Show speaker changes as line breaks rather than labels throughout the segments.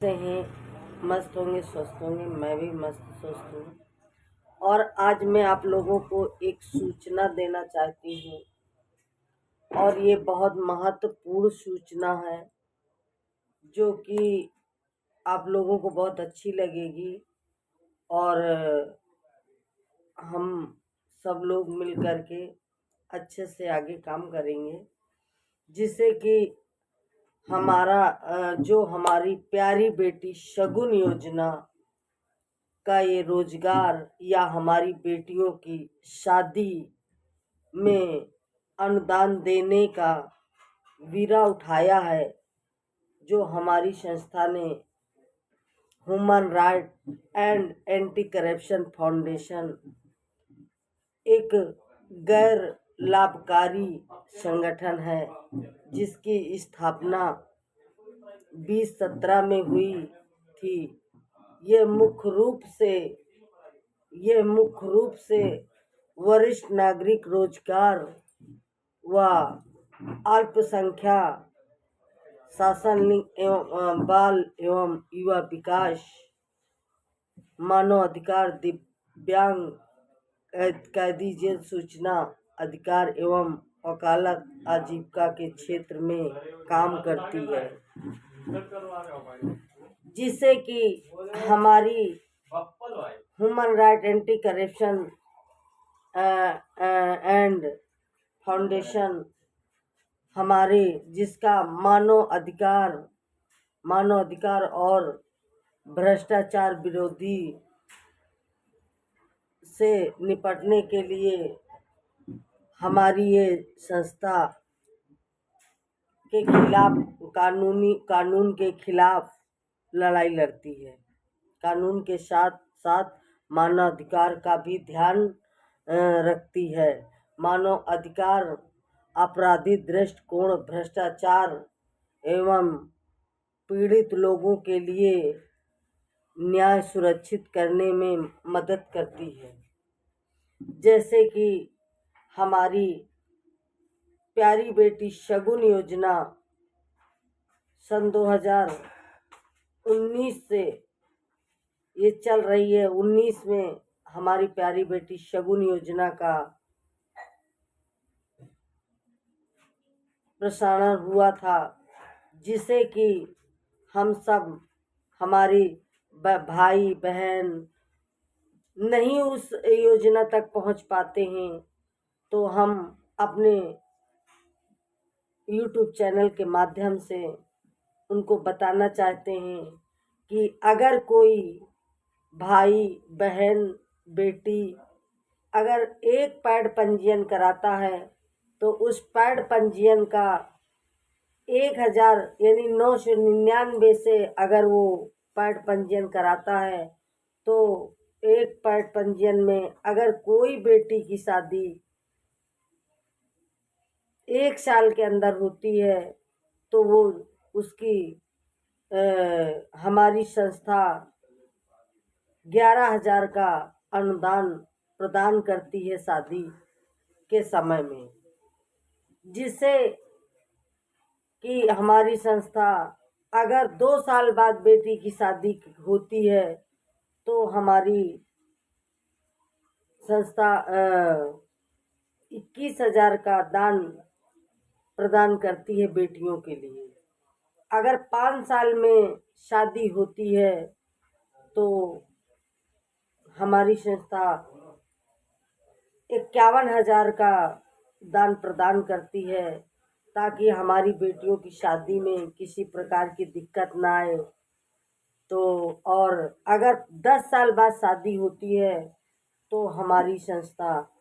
से हैं, मस्त होंगे, स्वस्थ होंगे। मैं भी मस्त स्वस्थ हूँ। और आज मैं आप लोगों को एक सूचना देना चाहती हूँ, और ये बहुत महत्वपूर्ण सूचना है जो कि आप लोगों को बहुत अच्छी लगेगी। और हम सब लोग मिल कर के अच्छे से आगे काम करेंगे, जिससे कि जो हमारी प्यारी बेटी शगुन योजना का ये रोजगार या हमारी बेटियों की शादी में अनुदान देने का वीरा उठाया है, जो हमारी संस्था ने human right and anti corruption foundation, एक गैर लाभकारी संगठन है जिसकी स्थापना 2017 में हुई थी। ये मुख्य रूप से वरिष्ठ नागरिक रोजगार व अल्पसंख्यक शासन, लिंग एवं बाल एवं युवा विकास, मानव अधिकार, दिव्यांग, कैदी जेल सूचना अधिकार एवं वकालत आजीविका के क्षेत्र में काम करती है, जिससे कि हमारी human right anti corruption and foundation हमारे जिसका मानव अधिकार और भ्रष्टाचार विरोधी से निपटने के लिए हमारी ये संस्था के खिलाफ कानून के खिलाफ लड़ाई लड़ती है। कानून के साथ साथ मानव अधिकार का भी ध्यान रखती है। मानव अधिकार अपराधी दृष्टिकोण, भ्रष्टाचार एवं पीड़ित लोगों के लिए न्याय सुरक्षित करने में मदद करती है। जैसे कि हमारी प्यारी बेटी शगुन योजना सन 2019 से ये चल रही है। 19 में हमारी प्यारी बेटी शगुन योजना का प्रसारण हुआ था, जिसे कि हम सब, हमारी भाई बहन नहीं उस योजना तक पहुंच पाते हैं, तो हम अपने YouTube चैनल के माध्यम से उनको बताना चाहते हैं कि अगर कोई भाई बहन बेटी अगर एक पैड पंजीयन कराता है, तो उस पैड पंजीयन का 1000 यानी 999 से अगर वो पैड पंजीयन कराता है, तो एक पैड पंजीयन में अगर कोई बेटी की शादी 1 साल के अंदर होती है, तो वो उसकी हमारी संस्था 11,000 का अनुदान प्रदान करती है शादी के समय में, जिससे कि हमारी संस्था अगर 2 साल बाद बेटी की शादी होती है, तो हमारी संस्था 21,000 का दान प्रदान करती है बेटियों के लिए। अगर 5 साल में शादी होती है, तो हमारी संस्था 51,000 का दान प्रदान करती है, ताकि हमारी बेटियों की शादी में किसी प्रकार की दिक्कत ना आए। तो और अगर 10 साल बाद शादी होती है, तो हमारी संस्था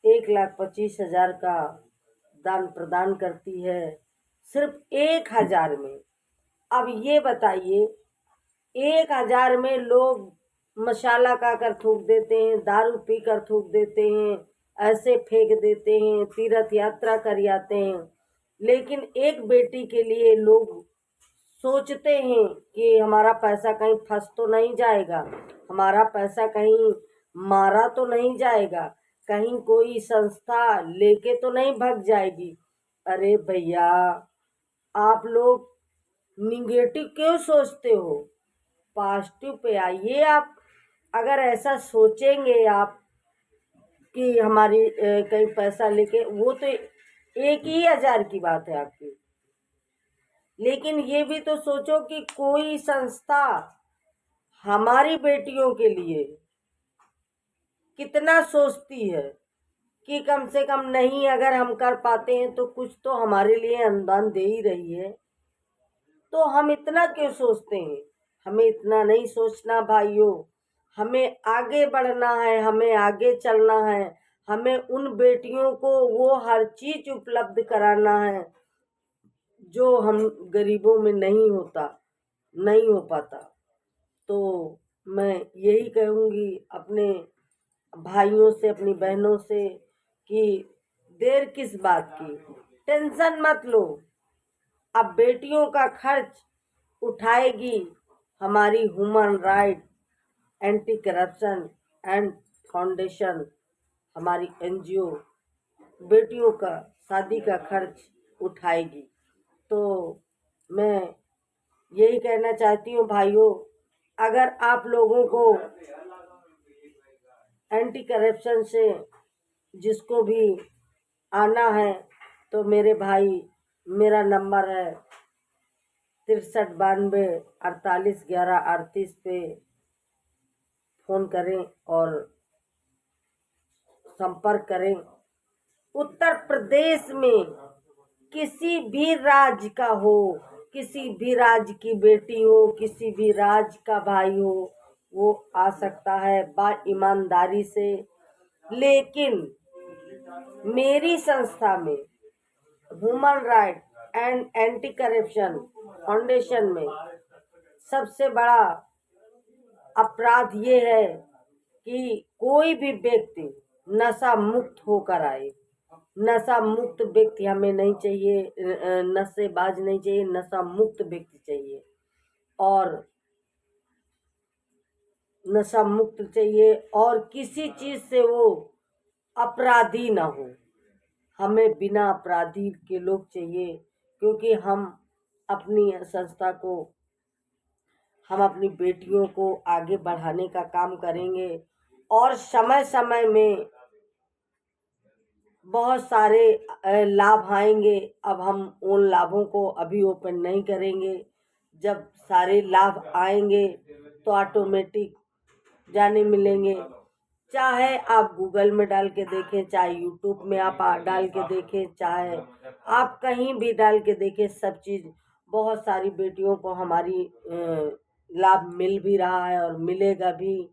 1,25,000 का दान प्रदान करती है, सिर्फ 1,000 में। अब ये बताइए, 1,000 में लोग मसाला खाकर थूक देते हैं, दारू पी कर थूक देते हैं, ऐसे फेंक देते हैं, तीर्थ यात्रा कर आते हैं, लेकिन एक बेटी के लिए लोग सोचते हैं कि हमारा पैसा कहीं फंस तो नहीं जाएगा, हमारा पैसा कहीं मारा तो नहीं जाएगा, कहीं कोई संस्था लेके तो नहीं भाग जाएगी। अरे भैया, आप लोग निगेटिव क्यों सोचते हो? पॉजिटिव पे आइए। आप अगर ऐसा सोचेंगे आप कि हमारी कहीं पैसा लेके, वो तो 1 ही 1000 की बात है आपकी, लेकिन ये भी तो सोचो कि कोई संस्था हमारी बेटियों के लिए कितना सोचती है कि कम से कम नहीं, अगर हम कर पाते हैं तो कुछ तो हमारे लिए अनुदान दे ही रही है। तो हम इतना क्यों सोचते हैं? हमें इतना नहीं सोचना भाइयों। हमें आगे बढ़ना है, हमें आगे चलना है, हमें उन बेटियों को वो हर चीज उपलब्ध कराना है जो हम गरीबों में नहीं हो पाता। तो मैं यही कहूँगी अपने भाइयों से, अपनी बहनों से कि देर किस बात की, टेंशन मत लो। अब बेटियों का खर्च उठाएगी हमारी human right anti corruption and foundation, हमारी एनजीओ बेटियों का शादी का खर्च उठाएगी। तो मैं यही कहना चाहती हूँ भाइयों, अगर आप लोगों को एंटी करप्शन से जिसको भी आना है तो मेरे भाई, मेरा नंबर है 6392481138 पे फ़ोन करें और संपर्क करें। उत्तर प्रदेश में किसी भी राज्य का हो, किसी भी राज्य की बेटी हो, किसी भी राज्य का भाई हो, वो आ सकता है बा ईमानदारी से। लेकिन मेरी संस्था में, human right and anti corruption foundation में, सबसे बड़ा अपराध ये है कि कोई भी व्यक्ति नशा मुक्त होकर आए। नशा मुक्त व्यक्ति हमें नहीं चाहिए, नशेबाज नहीं चाहिए, नशा मुक्त व्यक्ति चाहिए। और नशा मुक्त चाहिए और किसी चीज से वो अपराधी ना हो। हमें बिना अपराधी के लोग चाहिए, क्योंकि हम अपनी संस्था को, हम अपनी बेटियों को आगे बढ़ाने का काम करेंगे। और समय समय में बहुत सारे लाभ आएंगे। अब हम उन लाभों को अभी ओपन नहीं करेंगे। जब सारे लाभ आएंगे तो ऑटोमेटिक जाने मिलेंगे। चाहे आप गूगल में डाल के देखें, चाहे यूट्यूब में आप डाल के देखें, चाहे आप कहीं भी डाल के देखें, सब चीज़, बहुत सारी बेटियों को हमारी लाभ मिल भी रहा है और मिलेगा भी।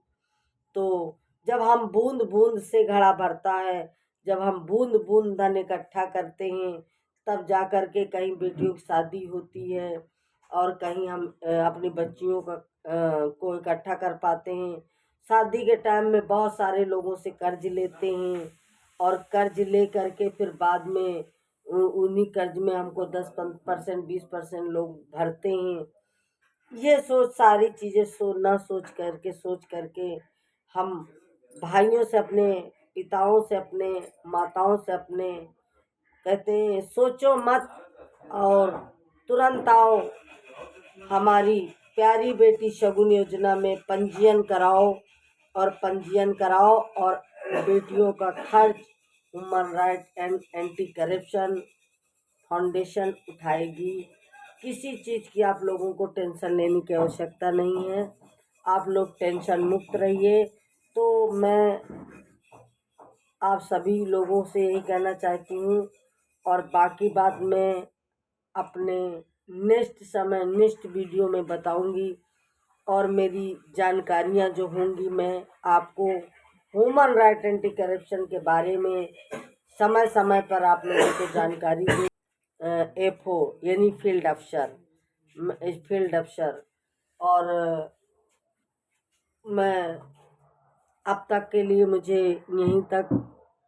तो जब हम बूंद बूंद से घड़ा भरता है, जब हम बूंद बूंद धन इकट्ठा करते हैं, तब जा कर के कहीं बेटियों की शादी होती है और कहीं हम अपनी बच्चियों को इकट्ठा कर पाते हैं। शादी के टाइम में बहुत सारे लोगों से कर्ज लेते हैं और कर्ज ले करके फिर बाद में उन्हीं कर्ज में हमको 10% 20% लोग भरते हैं। ये सारी चीज़ें सोच करके हम भाइयों से, अपने पिताओं से, अपने माताओं से, अपने कहते हैं सोचो मत और तुरंत आओ, हमारी प्यारी बेटी शगुन योजना में पंजीयन कराओ और बेटियों का खर्च human right and anti corruption foundation उठाएगी। किसी चीज़ की आप लोगों को टेंशन लेने की आवश्यकता नहीं है। आप लोग टेंशन मुक्त रहिए। तो मैं आप सभी लोगों से यही कहना चाहती हूँ। और बाकी बात मैं अपने नेक्स्ट वीडियो में बताऊंगी। और मेरी जानकारियाँ जो होंगी मैं आपको ह्यूमन राइट एंटी करप्शन के बारे में समय समय पर आप लोगों को जानकारी दूँ। एफओ यानी फील्ड अफसर। और मैं अब तक के लिए मुझे यहीं तक,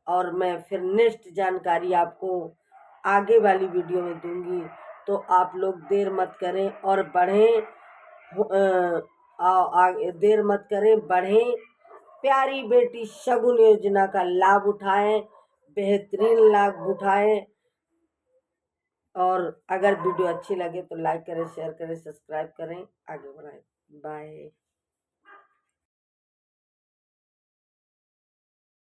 और मैं फिर नेक्स्ट जानकारी आपको आगे वाली वीडियो में दूंगी। तो आप लोग देर मत करें और बढ़ें, देर मत करें, बढ़ें। प्यारी बेटी शगुन योजना का लाभ उठाएं, बेहतरीन लाभ उठाएं। और अगर वीडियो अच्छी लगे तो लाइक करें, शेयर करें, सब्सक्राइब करें, आगे बढ़ाएं। बाय।